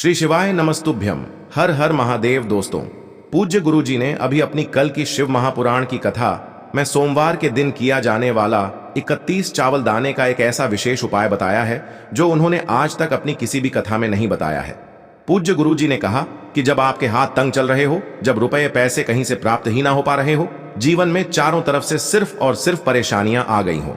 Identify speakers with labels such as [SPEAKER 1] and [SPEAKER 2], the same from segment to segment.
[SPEAKER 1] श्री शिवाय नमस्तुभ्यम। हर हर महादेव। दोस्तों, पूज्य गुरु जी ने अभी अपनी कल की शिव महापुराण की कथा में सोमवार के दिन किया जाने वाला 31 चावल दाने का एक ऐसा विशेष उपाय बताया है जो उन्होंने आज तक अपनी किसी भी कथा में नहीं बताया है। पूज्य गुरु जी ने कहा कि जब आपके हाथ तंग चल रहे हो, जब रुपए पैसे कहीं से प्राप्त ही ना हो पा रहे हो, जीवन में चारों तरफ से सिर्फ और सिर्फ परेशानियां आ गई हो,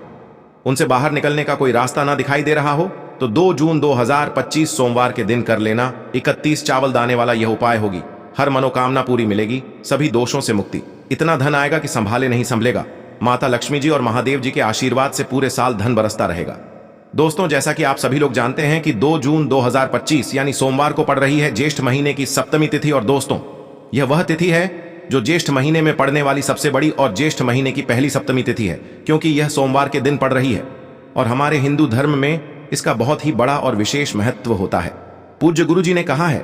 [SPEAKER 1] उनसे बाहर निकलने का कोई रास्ता ना दिखाई दे रहा हो, तो 2 जून 2025 सोमवार के दिन कर लेना 31 चावल दाने वाला यह उपाय होगी। हर मनोकामना पूरी मिलेगी, सभी दोषों से मुक्ति, इतना धन आएगा कि संभाले नहीं संभलेगा। माता लक्ष्मी जी और महादेव जी के आशीर्वाद से पूरे साल धन बरसता रहेगा। दोस्तों, जैसा कि आप सभी लोग जानते हैं कि 2 जून 2025 यानी सोमवार को पड़ रही है ज्येष्ठ महीने की सप्तमी तिथि। और दोस्तों, यह वह तिथि है जो ज्येष्ठ महीने में पड़ने वाली सबसे बड़ी और ज्येष्ठ महीने की पहली सप्तमी तिथि है, क्योंकि यह सोमवार के दिन पड़ रही है और हमारे हिंदू धर्म में इसका बहुत ही बड़ा और विशेष महत्व होता है। पूज्य गुरु जी ने कहा है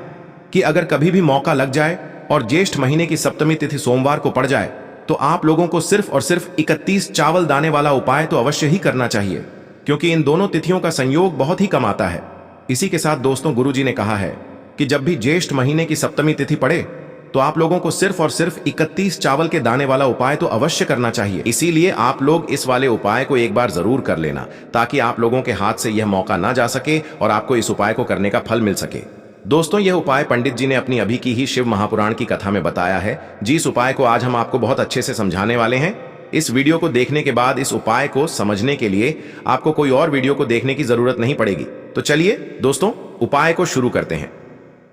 [SPEAKER 1] कि अगर कभी भी मौका लग जाए और ज्येष्ठ महीने की सप्तमी तिथि सोमवार को पड़ जाए तो आप लोगों को सिर्फ और सिर्फ 31 चावल दाने वाला उपाय तो अवश्य ही करना चाहिए, क्योंकि इन दोनों तिथियों का संयोग बहुत ही कम आता है। इसी के साथ दोस्तों, गुरु जी ने कहा है कि जब भी ज्येष्ठ महीने की सप्तमी तिथि पड़े तो आप लोगों को सिर्फ और सिर्फ 31 चावल के दाने वाला उपाय तो अवश्य करना चाहिए। इसीलिए आप लोग इस वाले उपाय को एक बार जरूर कर लेना, ताकि आप लोगों के हाथ से यह मौका ना जा सके और आपको इस उपाय को करने का फल मिल सके। दोस्तों, यह उपाय पंडित जी ने अपनी अभी की ही शिव महापुराण की कथा में बताया है, जिस उपाय को आज हम आपको बहुत अच्छे से समझाने वाले हैं। इस वीडियो को देखने के बाद इस उपाय को समझने के लिए आपको कोई और वीडियो को देखने की जरूरत नहीं पड़ेगी। तो चलिए दोस्तों, उपाय को शुरू करते हैं।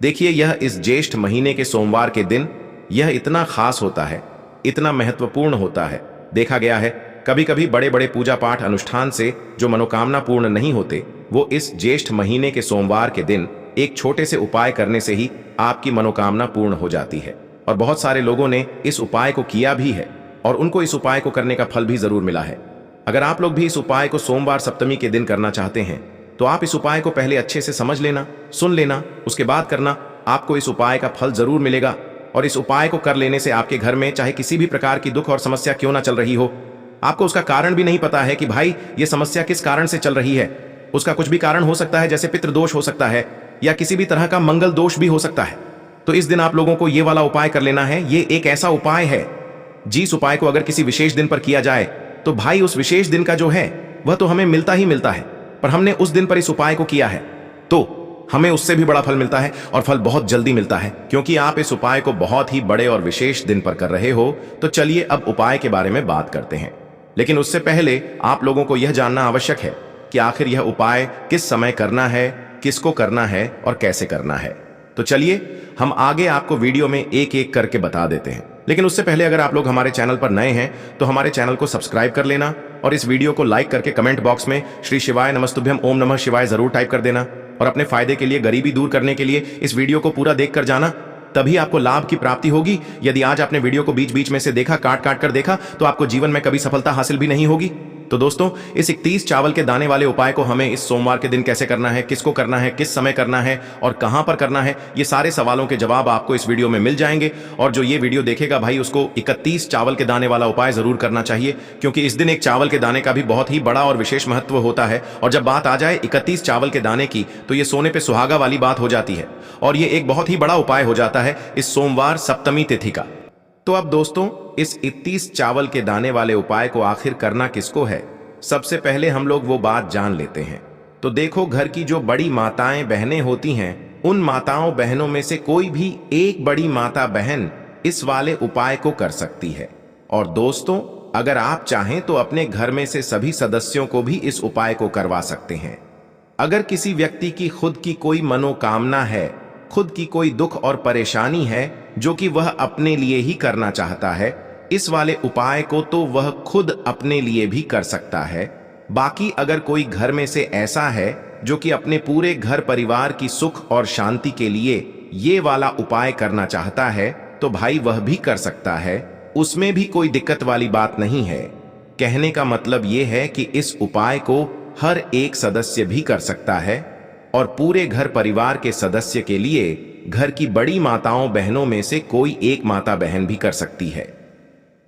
[SPEAKER 1] देखिए, यह इस ज्येष्ठ महीने के सोमवार के दिन यह इतना खास होता है, इतना महत्वपूर्ण होता है। देखा गया है कभी कभी बड़े बड़े पूजा पाठ अनुष्ठान से जो मनोकामना पूर्ण नहीं होते, वो इस ज्येष्ठ महीने के सोमवार के दिन एक छोटे से उपाय करने से ही आपकी मनोकामना पूर्ण हो जाती है। और बहुत सारे लोगों ने इस उपाय को किया भी है और उनको इस उपाय को करने का फल भी जरूर मिला है। अगर आप लोग भी इस उपाय को सोमवार सप्तमी के दिन करना चाहते हैं तो आप इस उपाय को पहले अच्छे से समझ लेना, सुन लेना, उसके बाद करना। आपको इस उपाय का फल जरूर मिलेगा। और इस उपाय को कर लेने से आपके घर में चाहे किसी भी प्रकार की दुख और समस्या क्यों ना चल रही हो, आपको उसका कारण भी नहीं पता है कि भाई ये समस्या किस कारण से चल रही है। उसका कुछ भी कारण हो सकता है, जैसे पितृदोष हो सकता है या किसी भी तरह का मंगल दोष भी हो सकता है। तो इस दिन आप लोगों को ये वाला उपाय कर लेना है। ये एक ऐसा उपाय है जिस उपाय को अगर किसी विशेष दिन पर किया जाए तो भाई उस विशेष दिन का जो है वह तो हमें मिलता ही मिलता है, पर हमने उस दिन पर इस उपाय को किया है तो हमें उससे भी बड़ा फल मिलता है, और फल बहुत जल्दी मिलता है, क्योंकि आप इस उपाय को बहुत ही बड़े और विशेष दिन पर कर रहे हो। तो चलिए अब उपाय के बारे में बात करते हैं, लेकिन उससे पहले आप लोगों को यह जानना आवश्यक है कि आखिर यह उपाय किस समय करना है, किसको करना है और कैसे करना है। तो चलिए हम आगे आपको वीडियो में एक एक करके बता देते हैं। लेकिन उससे पहले अगर आप लोग हमारे चैनल पर नए हैं तो हमारे चैनल को सब्सक्राइब कर लेना और इस वीडियो को लाइक करके कमेंट बॉक्स में श्री शिवाय नमस्तुभ्यम ओम नमः शिवाय जरूर टाइप कर देना। और अपने फायदे के लिए, गरीबी दूर करने के लिए इस वीडियो को पूरा देख कर जाना, तभी आपको लाभ की प्राप्ति होगी। यदि आज आपने वीडियो को बीच बीच में से देखा, काट काट कर देखा, तो आपको जीवन में कभी सफलता हासिल भी नहीं होगी। तो दोस्तों, इस 31 चावल के दाने वाले उपाय को हमें इस सोमवार के दिन कैसे करना है, किसको करना है, किस समय करना है और कहां पर करना है, ये सारे सवालों के जवाब आपको इस वीडियो में मिल जाएंगे। और जो ये वीडियो देखेगा भाई, उसको 31 चावल के दाने वाला उपाय जरूर करना चाहिए, क्योंकि इस दिन एक चावल के दाने का भी बहुत ही बड़ा और विशेष महत्व होता है। और जब बात आ जाए 31 चावल के दाने की, तो ये सोने पे सुहागा वाली बात हो जाती है और ये एक बहुत ही बड़ा उपाय हो जाता है इस सोमवार सप्तमी तिथि का। तो अब दोस्तों, इस 31 चावल के दाने वाले उपाय को आखिर करना किसको है, सबसे पहले हम लोग वो बात जान लेते हैं। तो देखो, घर की जो बड़ी माताएं बहनें होती हैं, उन माताओं बहनों में से कोई भी एक बड़ी माता बहन इस वाले उपाय को कर सकती है। और दोस्तों, अगर आप चाहें तो अपने घर में से सभी सदस्यों को भी इस उपाय को करवा सकते हैं। अगर किसी व्यक्ति की खुद की कोई मनोकामना है, खुद की कोई दुख और परेशानी है जो कि वह अपने लिए ही करना चाहता है, इस वाले उपाय को तो वह खुद अपने लिए भी कर सकता है। बाकी अगर कोई घर में से ऐसा है जो कि अपने पूरे घर परिवार की सुख और शांति के लिए ये वाला उपाय करना चाहता है, तो भाई वह भी कर सकता है, उसमें भी कोई दिक्कत वाली बात नहीं है। कहने का मतलब ये है कि इस उपाय को हर एक सदस्य भी कर सकता है और पूरे घर परिवार के सदस्य के लिए घर की बड़ी माताओं बहनों में से कोई एक माता बहन भी कर सकती है।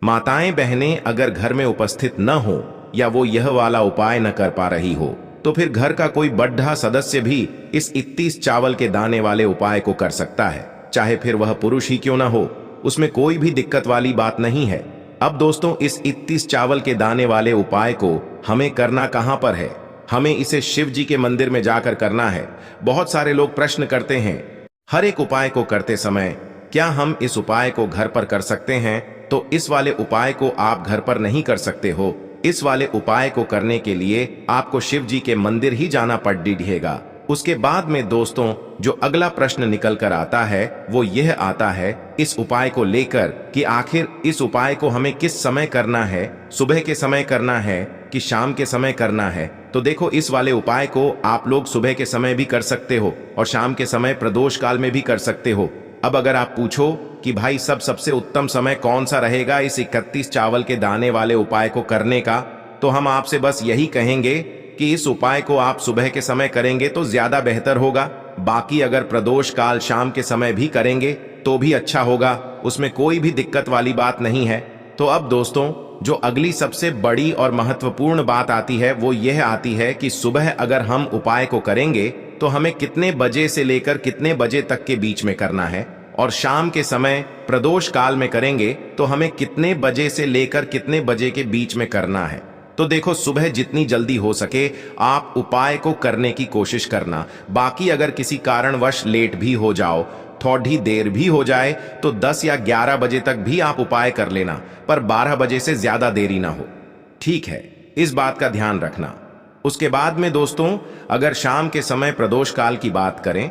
[SPEAKER 1] माताएं बहनें अगर घर में उपस्थित न हो या वो यह वाला उपाय न कर पा रही हो, तो फिर घर का कोई बड्ढा सदस्य भी इस 31 चावल के दाने वाले उपाय को कर सकता है, चाहे फिर वह पुरुष ही क्यों ना हो। उसमें कोई भी दिक्कत वाली बात नहीं है। अब दोस्तों, इस 31 चावल के दाने वाले उपाय को हमें करना कहां पर है? हमें इसे शिव जी के मंदिर में जाकर करना है। बहुत सारे लोग प्रश्न करते हैं, हर एक उपाय को करते समय क्या हम इस उपाय को घर पर कर सकते हैं? तो इस वाले उपाय को आप घर पर नहीं कर सकते हो। इस वाले उपाय को करने के लिए आपको शिव जी के मंदिर ही जाना पड़ेगा। उसके बाद में दोस्तों, जो अगला प्रश्न निकल कर आता है वो यह आता है इस उपाय को लेकर कि आखिर इस उपाय को हमें किस समय करना है, सुबह के समय करना है कि शाम के समय करना है। तो देखो, इस वाले उपाय को आप लोग सुबह के समय भी कर सकते हो और शाम के समय प्रदोष काल में भी कर सकते हो। अब अगर आप पूछो कि भाई सबसे उत्तम समय कौन सा रहेगा इस 31 चावल के दाने वाले उपाय को करने का, तो हम आपसे बस यही कहेंगे कि इस उपाय को आप सुबह के समय करेंगे तो ज्यादा बेहतर होगा। बाकी अगर प्रदोष काल शाम के समय भी करेंगे तो भी अच्छा होगा, उसमें कोई भी दिक्कत वाली बात नहीं है। तो अब दोस्तों, जो अगली सबसे बड़ी और महत्वपूर्ण बात आती है वो यह आती है कि सुबह अगर हम उपाय को करेंगे तो हमें कितने बजे से लेकर कितने बजे तक के बीच में करना है, और शाम के समय प्रदोष काल में करेंगे तो हमें कितने बजे से लेकर कितने बजे के बीच में करना है। तो देखो, सुबह जितनी जल्दी हो सके आप उपाय को करने की कोशिश करना। बाकी अगर किसी कारणवश लेट भी हो जाओ, थोड़ी देर भी हो जाए, तो 10 या 11 बजे तक भी आप उपाय कर लेना, पर 12 बजे से ज्यादा देरी ना हो। ठीक है, इस बात का ध्यान रखना। उसके बाद में दोस्तों, अगर शाम के समय प्रदोष काल की बात करें,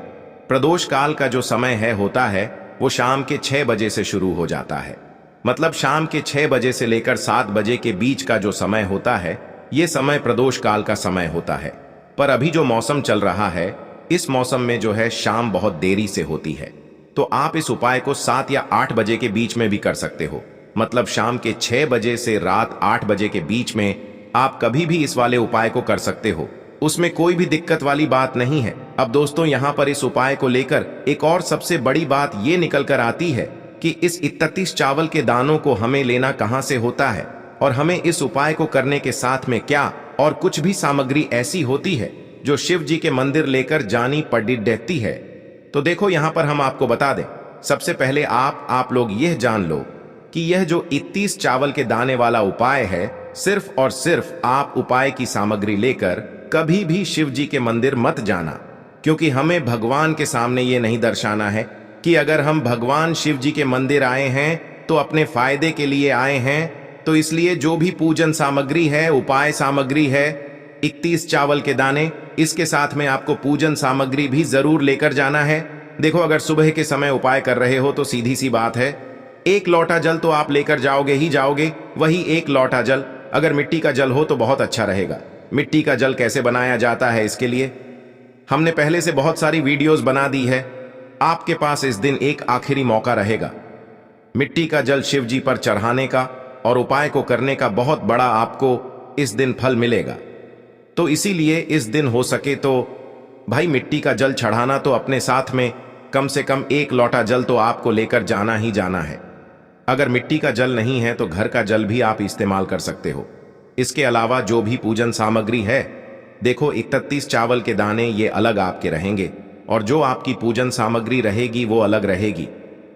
[SPEAKER 1] प्रदोष काल का जो समय होता है वो शाम के 6 बजे से शुरू हो जाता है। मतलब शाम के 6 बजे से लेकर 7 बजे के बीच का जो समय होता है, ये समय प्रदोष काल का समय होता है। पर अभी जो मौसम चल रहा है, इस मौसम में जो है शाम बहुत देरी से होती है, तो आप इस उपाय को 7 या 8 बजे के बीच में भी कर सकते हो। मतलब शाम के 6 बजे से रात 8 बजे के बीच में आप कभी भी इस वाले उपाय को कर सकते हो, उसमें कोई भी दिक्कत वाली बात नहीं है। अब दोस्तों, यहाँ पर इस उपाय को लेकर एक और सबसे बड़ी बात ये निकल कर आती है कि इस 31 चावल के दानों को हमें लेना कहां से होता है, और हमें इस उपाय को करने के साथ में क्या और कुछ भी सामग्री ऐसी होती है जो शिव जी के मंदिर लेकर जानी पड़ती है। तो देखो, यहां पर हम आपको बता दें, सबसे पहले आप लोग यह जान लो कि यह जो 31 चावल के दाने वाला उपाय है, सिर्फ और सिर्फ आप उपाय की सामग्री लेकर कभी भी शिव जी के मंदिर मत जाना, क्योंकि हमें भगवान के सामने ये नहीं दर्शाना है कि अगर हम भगवान शिव जी के मंदिर आए हैं तो अपने फायदे के लिए आए हैं। तो इसलिए जो भी पूजन सामग्री है, उपाय सामग्री है, 31 चावल के दाने, इसके साथ में आपको पूजन सामग्री भी जरूर लेकर जाना है। देखो, अगर सुबह के समय उपाय कर रहे हो तो सीधी सी बात है, 1 लोटा जल तो आप लेकर जाओगे ही जाओगे। वही 1 लोटा जल अगर मिट्टी का जल हो तो बहुत अच्छा रहेगा। मिट्टी का जल कैसे बनाया जाता है, इसके लिए हमने पहले से बहुत सारी वीडियोस बना दी है। आपके पास इस दिन एक आखिरी मौका रहेगा मिट्टी का जल शिव जी पर चढ़ाने का, और उपाय को करने का बहुत बड़ा आपको इस दिन फल मिलेगा। तो इसीलिए इस दिन हो सके तो भाई मिट्टी का जल चढ़ाना तो अपने साथ में कम से कम 1 लोटा जल तो आपको लेकर जाना ही जाना है। अगर मिट्टी का जल नहीं है तो घर का जल भी आप इस्तेमाल कर सकते हो। इसके अलावा जो भी पूजन सामग्री है, देखो 31 चावल के दाने ये अलग आपके रहेंगे, और जो आपकी पूजन सामग्री रहेगी वो अलग रहेगी।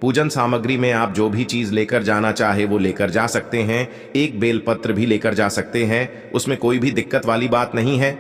[SPEAKER 1] पूजन सामग्री में आप जो भी चीज लेकर जाना चाहे वो लेकर जा सकते हैं। एक बेलपत्र भी लेकर जा सकते हैं, उसमें कोई भी दिक्कत वाली बात नहीं है।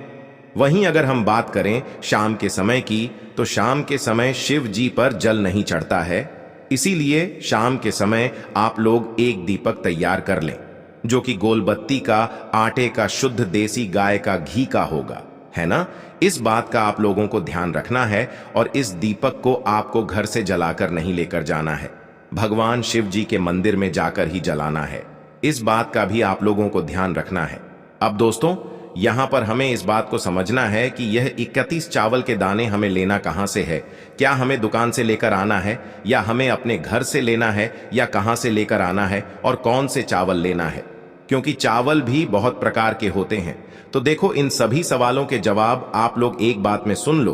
[SPEAKER 1] वहीं अगर हम बात करें शाम के समय की, तो शाम के समय शिव जी पर जल नहीं चढ़ता है, इसीलिए शाम के समय आप लोग एक दीपक तैयार कर लें, जो कि गोलबत्ती का, आटे का, शुद्ध देसी गाय का घी का होगा, है ना। इस बात का आप लोगों को ध्यान रखना है, और इस दीपक को आपको घर से जलाकर नहीं लेकर जाना है, भगवान शिव जी के मंदिर में जाकर ही जलाना है। इस बात का भी आप लोगों को ध्यान रखना है। अब दोस्तों, यहां पर हमें इस बात को समझना है कि यह 31 चावल के दाने हमें लेना कहां से है। क्या हमें दुकान से लेकर आना है, या हमें अपने घर से लेना है, या कहां से लेकर आना है, और कौन से चावल लेना है, क्योंकि चावल भी बहुत प्रकार के होते हैं। तो देखो, इन सभी सवालों के जवाब आप लोग एक बात में सुन लो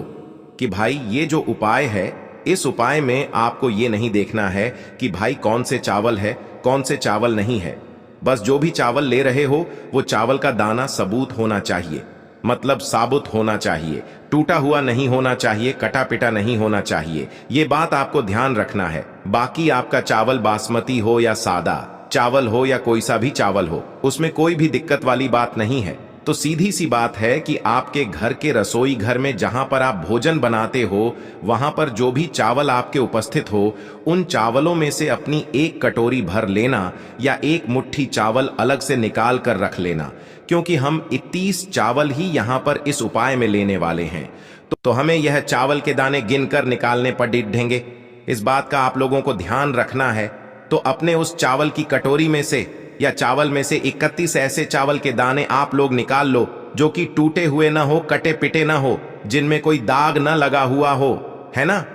[SPEAKER 1] कि भाई ये जो उपाय है, इस उपाय में आपको ये नहीं देखना है कि भाई कौन से चावल है, कौन से चावल नहीं है। बस जो भी चावल ले रहे हो वो चावल का दाना सबूत होना चाहिए। मतलब साबुत होना चाहिए, टूटा हुआ नहीं होना चाहिए, कटा पिटा नहीं होना चाहिए। ये बात आपको ध्यान रखना है। बाकी आपका चावल बासमती हो या सादा चावल हो या कोई सा भी चावल हो, उसमें कोई भी दिक्कत वाली बात नहीं है। तो सीधी सी बात है कि आपके घर के रसोई घर में जहां पर आप भोजन बनाते हो, वहां पर जो भी चावल आपके उपस्थित हो, उन चावलों में से अपनी एक कटोरी भर लेना या एक मुट्ठी चावल अलग से निकाल कर रख लेना, क्योंकि हम 31 चावल ही यहां पर इस उपाय में लेने वाले हैं। तो हमें यह चावल के दाने गिनकर निकालने पर डिढेंगे। इस बात का आप लोगों को ध्यान रखना है। तो अपने उस चावल की कटोरी में से या चावल में से 31 ऐसे चावल के दाने आप लोग निकाल लो जो कि टूटे हुए ना हो, कटे पिटे ना हो, जिनमें कोई दाग ना लगा हुआ हो, है ना।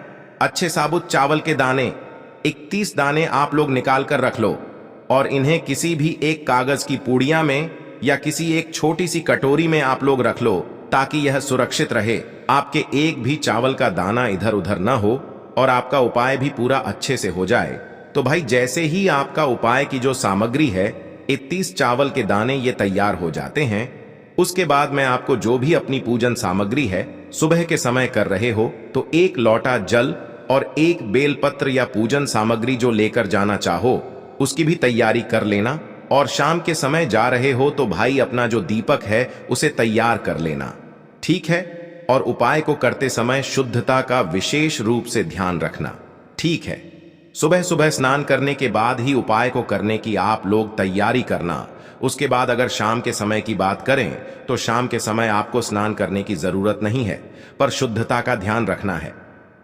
[SPEAKER 1] अच्छे साबुत चावल के दाने 31 दाने आप लोग निकाल कर रख लो और इन्हें किसी भी एक कागज की पुड़िया में या किसी एक छोटी सी कटोरी में आप लोग रख लो, ताकि यह सुरक्षित रहे, आपके एक भी चावल का दाना इधर उधर ना हो और आपका उपाय भी पूरा अच्छे से हो जाए। तो भाई जैसे ही आपका उपाय की जो सामग्री है, 31 चावल के दाने ये तैयार हो जाते हैं, उसके बाद मैं आपको जो भी अपनी पूजन सामग्री है सुबह के समय कर रहे हो, तो एक लोटा जल और एक बेलपत्र या पूजन सामग्री जो लेकर जाना चाहो उसकी भी तैयारी कर लेना। और शाम के समय जा रहे हो तो भाई अपना जो दीपक है उसे तैयार कर लेना, ठीक है। और उपाय को करते समय शुद्धता का विशेष रूप से ध्यान रखना, ठीक है। सुबह सुबह स्नान करने के बाद ही उपाय को करने की आप लोग तैयारी करना। उसके बाद अगर शाम के समय की बात करें तो शाम के समय आपको स्नान करने की जरूरत नहीं है, पर शुद्धता का ध्यान रखना है।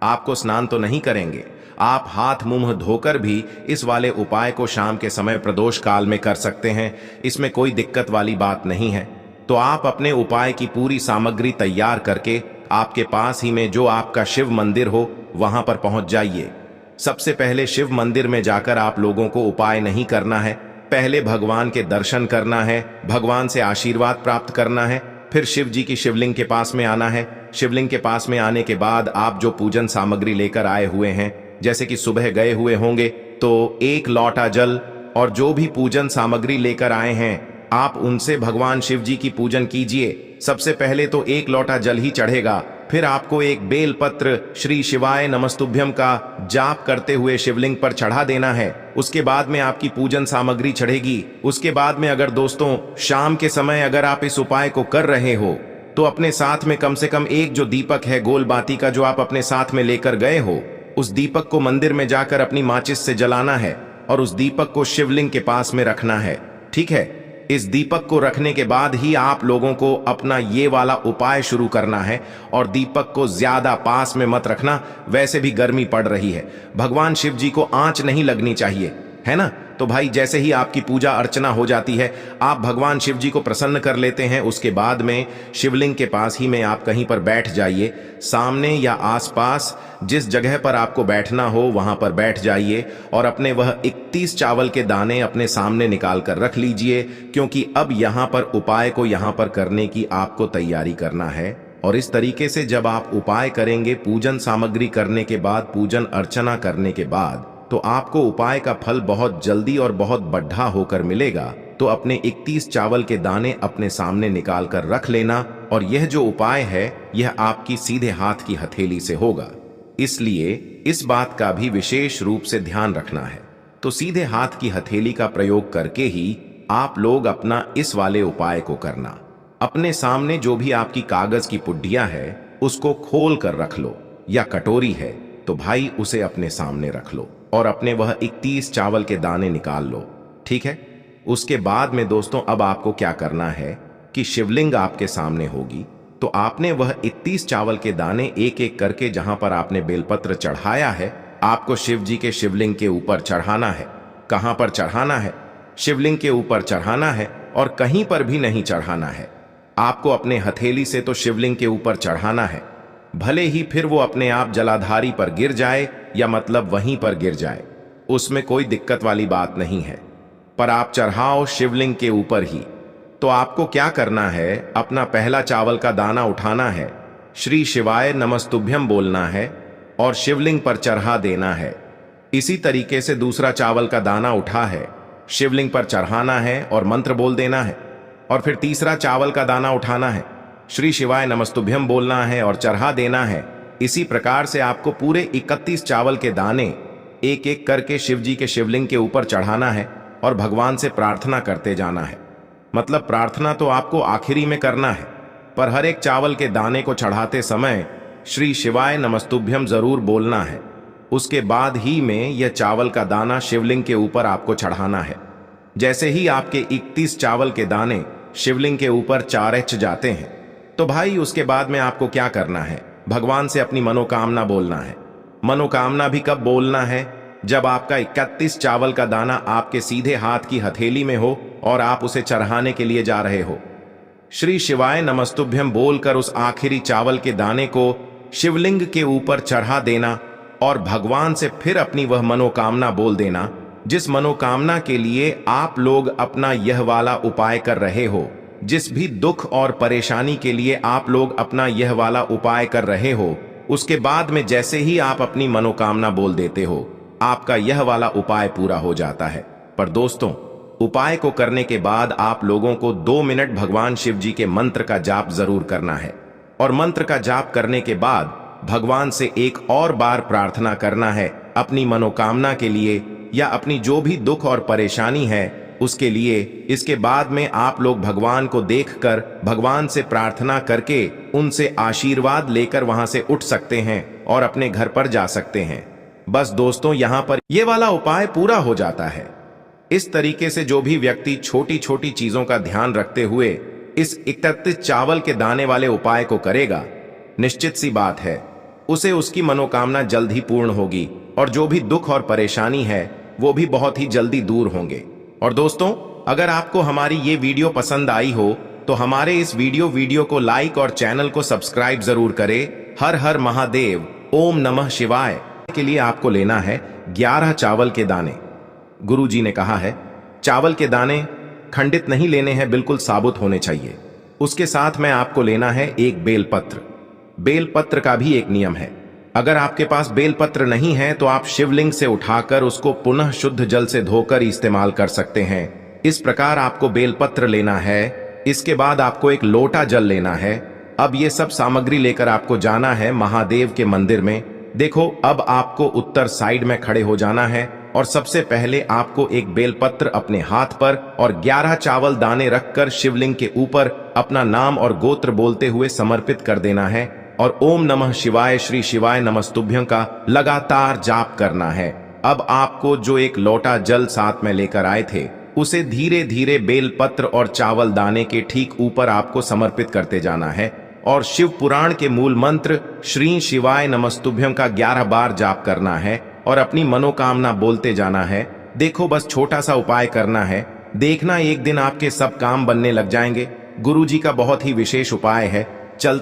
[SPEAKER 1] आपको स्नान तो नहीं करेंगे, आप हाथ मुंह धोकर भी इस वाले उपाय को शाम के समय प्रदोष काल में कर सकते हैं, इसमें कोई दिक्कत वाली बात नहीं है। तो आप अपने उपाय की पूरी सामग्री तैयार करके आपके पास ही में जो आपका शिव मंदिर हो वहां पर पहुंच जाइए। सबसे पहले शिव मंदिर में जाकर आप लोगों को उपाय नहीं करना है, पहले भगवान के दर्शन करना है, भगवान से आशीर्वाद प्राप्त करना है, फिर शिव जी की शिवलिंग के पास में आना है। शिवलिंग के पास में आने के बाद आप जो पूजन सामग्री लेकर आए हुए हैं, जैसे कि सुबह गए हुए होंगे तो एक लोटा जल और जो भी पूजन सामग्री लेकर आए हैं आप उनसे भगवान शिव जी की पूजन कीजिए। सबसे पहले तो एक लोटा जल ही चढ़ेगा, फिर आपको एक बेल पत्र श्री शिवाय नमस्तुभ्यम का जाप करते हुए शिवलिंग पर चढ़ा देना है। उसके बाद में आपकी पूजन सामग्री चढ़ेगी। उसके बाद में अगर दोस्तों शाम के समय अगर आप इस उपाय को कर रहे हो तो अपने साथ में कम से कम एक जो दीपक है गोल बाती का जो आप अपने साथ में लेकर गए हो, उस दीपक को मंदिर में जाकर अपनी माचिस से जलाना है और उस दीपक को शिवलिंग के पास में रखना है, ठीक है। इस दीपक को रखने के बाद ही आप लोगों को अपना ये वाला उपाय शुरू करना है और दीपक को ज्यादा पास में मत रखना, वैसे भी गर्मी पड़ रही है, भगवान शिव जी को आंच नहीं लगनी चाहिए, है ना। तो भाई जैसे ही आपकी पूजा अर्चना हो जाती है, आप भगवान शिव जी को प्रसन्न कर लेते हैं, उसके बाद में शिवलिंग के पास ही में आप कहीं पर बैठ जाइए। सामने या आसपास जिस जगह पर आपको बैठना हो वहां पर बैठ जाइए और अपने वह 31 चावल के दाने अपने सामने निकाल कर रख लीजिए, क्योंकि अब यहां पर उपाय को यहां पर करने की आपको तैयारी करना है। और इस तरीके से जब आप उपाय करेंगे, पूजन सामग्री करने के बाद, पूजन अर्चना करने के बाद, तो आपको उपाय का फल बहुत जल्दी और बहुत बढ़ा होकर मिलेगा। तो अपने 31 चावल के दाने अपने सामने निकाल कर रख लेना और यह जो उपाय है यह आपकी सीधे हाथ की हथेली से होगा, इसलिए इस बात का भी विशेष रूप से ध्यान रखना है। तो सीधे हाथ की हथेली का प्रयोग करके ही आप लोग अपना इस वाले उपाय को करना। अपने सामने जो भी आपकी कागज की पुड्डिया है उसको खोल कर रख लो, या कटोरी है तो भाई उसे अपने सामने रख लो और अपने वह 31 चावल के दाने निकाल लो, ठीक है। उसके बाद में दोस्तों अब आपको क्या करना है कि शिवलिंग आपके सामने होगी, तो आपने वह 31 चावल के दाने एक एक करके जहां पर आपने बेलपत्र चढ़ाया है, आपको शिव जी के शिवलिंग के ऊपर चढ़ाना है। कहां पर चढ़ाना है? शिवलिंग के ऊपर चढ़ाना है और कहीं पर भी नहीं चढ़ाना है। आपको अपने हथेली से तो शिवलिंग के ऊपर चढ़ाना है, भले ही फिर वो अपने आप जलाधारी पर गिर जाए या मतलब वहीं पर गिर जाए, उसमें कोई दिक्कत वाली बात नहीं है, पर आप चढ़ाओ शिवलिंग के ऊपर ही। तो आपको क्या करना है, अपना पहला चावल का दाना उठाना है, श्री शिवाय नमस्तुभ्यम बोलना है और शिवलिंग पर चढ़ा देना है। इसी तरीके से दूसरा चावल का दाना उठा है, शिवलिंग पर चढ़ाना है और मंत्र बोल देना है। और फिर तीसरा चावल का दाना उठाना है, श्री शिवाय नमस्तुभ्यम बोलना है और चढ़ा देना है। इसी प्रकार से आपको पूरे 31 चावल के दाने एक एक करके शिव जी के शिवलिंग के ऊपर चढ़ाना है और भगवान से प्रार्थना करते जाना है। मतलब प्रार्थना तो आपको आखिरी में करना है, पर हर एक चावल के दाने को चढ़ाते समय श्री शिवाय नमस्तुभ्यम जरूर बोलना है। उसके बाद ही में यह चावल का दाना शिवलिंग के ऊपर आपको चढ़ाना है। जैसे ही आपके 31 चावल के दाने शिवलिंग के ऊपर चारच जाते हैं, तो भाई उसके बाद में आपको क्या करना है, भगवान से अपनी मनोकामना बोलना है। मनोकामना भी कब बोलना है, जब आपका 31 चावल का दाना आपके सीधे हाथ की हथेली में हो और आप उसे चढ़ाने के लिए जा रहे हो। श्री शिवाय नमस्तुभ्यम बोलकर उस आखिरी चावल के दाने को शिवलिंग के ऊपर चढ़ा देना और भगवान से फिर अपनी वह मनोकामना बोल देना, जिस मनोकामना के लिए आप लोग अपना यह वाला उपाय कर रहे हो। जिस भी दुख और परेशानी के लिए आप लोग अपना यह वाला उपाय कर रहे हो, उसके बाद में जैसे ही आप अपनी मनोकामना बोल देते हो, आपका यह वाला उपाय पूरा हो जाता है। पर दोस्तों, उपाय को करने के बाद आप लोगों को 2 मिनट भगवान शिव जी के मंत्र का जाप जरूर करना है और मंत्र का जाप करने के बाद भगवान से एक और बार प्रार्थना करना है अपनी मनोकामना के लिए या अपनी जो भी दुख और परेशानी है उसके लिए। इसके बाद में आप लोग भगवान को देखकर भगवान से प्रार्थना करके उनसे आशीर्वाद लेकर वहां से उठ सकते हैं और अपने घर पर जा सकते हैं। बस दोस्तों, यहां पर यह वाला उपाय पूरा हो जाता है। इस तरीके से जो भी व्यक्ति छोटी छोटी चीजों का ध्यान रखते हुए इस 31 चावल के दाने वाले उपाय को करेगा, निश्चित सी बात है उसे उसकी मनोकामना जल्द ही पूर्ण होगी और जो भी दुख और परेशानी है वो भी बहुत ही जल्दी दूर होंगे। और दोस्तों, अगर आपको हमारी ये वीडियो पसंद आई हो तो हमारे इस वीडियो को लाइक और चैनल को सब्सक्राइब जरूर करें। हर हर महादेव, ओम नमः शिवाय के लिए आपको लेना है 11 चावल के दाने। गुरु जी ने कहा है चावल के दाने खंडित नहीं लेने हैं, बिल्कुल साबुत होने चाहिए। उसके साथ में आपको लेना है एक बेलपत्र। बेलपत्र का भी एक नियम है, अगर आपके पास बेलपत्र नहीं है तो आप शिवलिंग से उठाकर उसको पुनः शुद्ध जल से धोकर इस्तेमाल कर सकते हैं। इस प्रकार आपको बेलपत्र लेना है। इसके बाद आपको एक लोटा जल लेना है। अब ये सब सामग्री लेकर आपको जाना है महादेव के मंदिर में। देखो, अब आपको उत्तर साइड में खड़े हो जाना है और सबसे पहले आपको एक बेलपत्र अपने हाथ पर और 11 चावल दाने रखकर शिवलिंग के ऊपर अपना नाम और गोत्र बोलते हुए समर्पित कर देना है और ओम नमः शिवाय श्री शिवाय नमस्तुभ्यं का लगातार जाप करना है। अब आपको जो एक लोटा जल साथ में लेकर आए थे उसे धीरे धीरे बेलपत्र और चावल दाने के ठीक ऊपर आपको समर्पित करते जाना है और शिव पुराण के मूल मंत्र श्री शिवाय नमस्तुभ्यं का 11 बार जाप करना है और अपनी मनोकामना बोलते जाना है। देखो, बस छोटा सा उपाय करना है, देखना एक दिन आपके सब काम बनने लग जाएंगे। गुरु जी का बहुत ही विशेष उपाय है। चल